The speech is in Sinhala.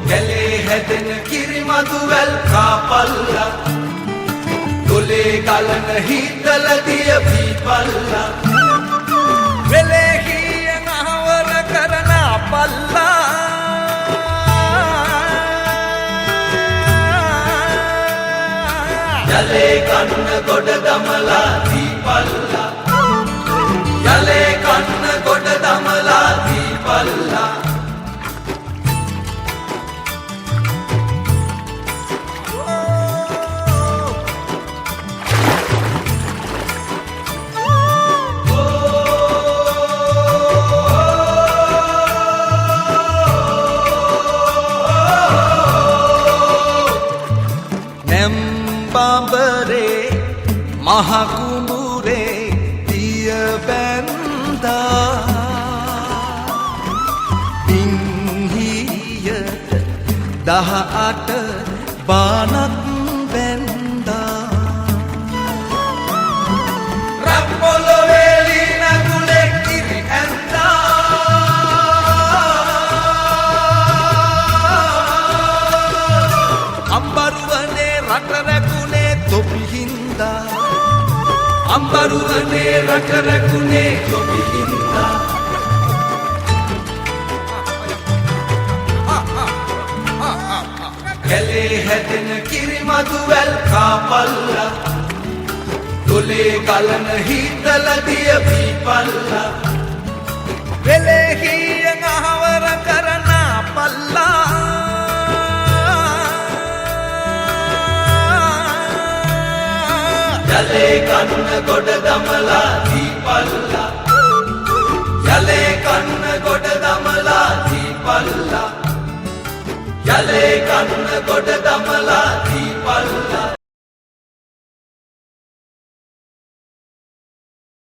කැලේ හැදෙන කිරිමදුවැල් කාපල්ලා දොලේ ගලන හිතල දිය වීපල්ලා වෙලේ හියන් අහවර කරන අපල්ලා යලේ කන්න ගොඩ දමලා දීපල්ලා යලේ කන්න ගොඩ දමලා දීපල්ලා බඹරේ මහකුඹුරේ දිය බැන්දා පිංහියට 18 බානක් බැන්දා රප්පොළොවේ ලිනගුලේ කිරි ඇන්දා අම්බරුවනේ රට රැකුනේ තොපිහින්දා අම්බරුවනේ රට රැකුනේ තොපිහින්දා කැලේ හැදෙන කිරිමදුවැල් කාපල්ලා දොලේ ගලන හිතල දිය වීපල්ලා වෙලේ හියන් අහවර කරන පල්ලා යලේ කන්න ගොඩ දමලා දීපල්ලා යලේ කන්න ගොඩ දමලා දීපල්ලා යලේ කන්න ගොඩ දමලා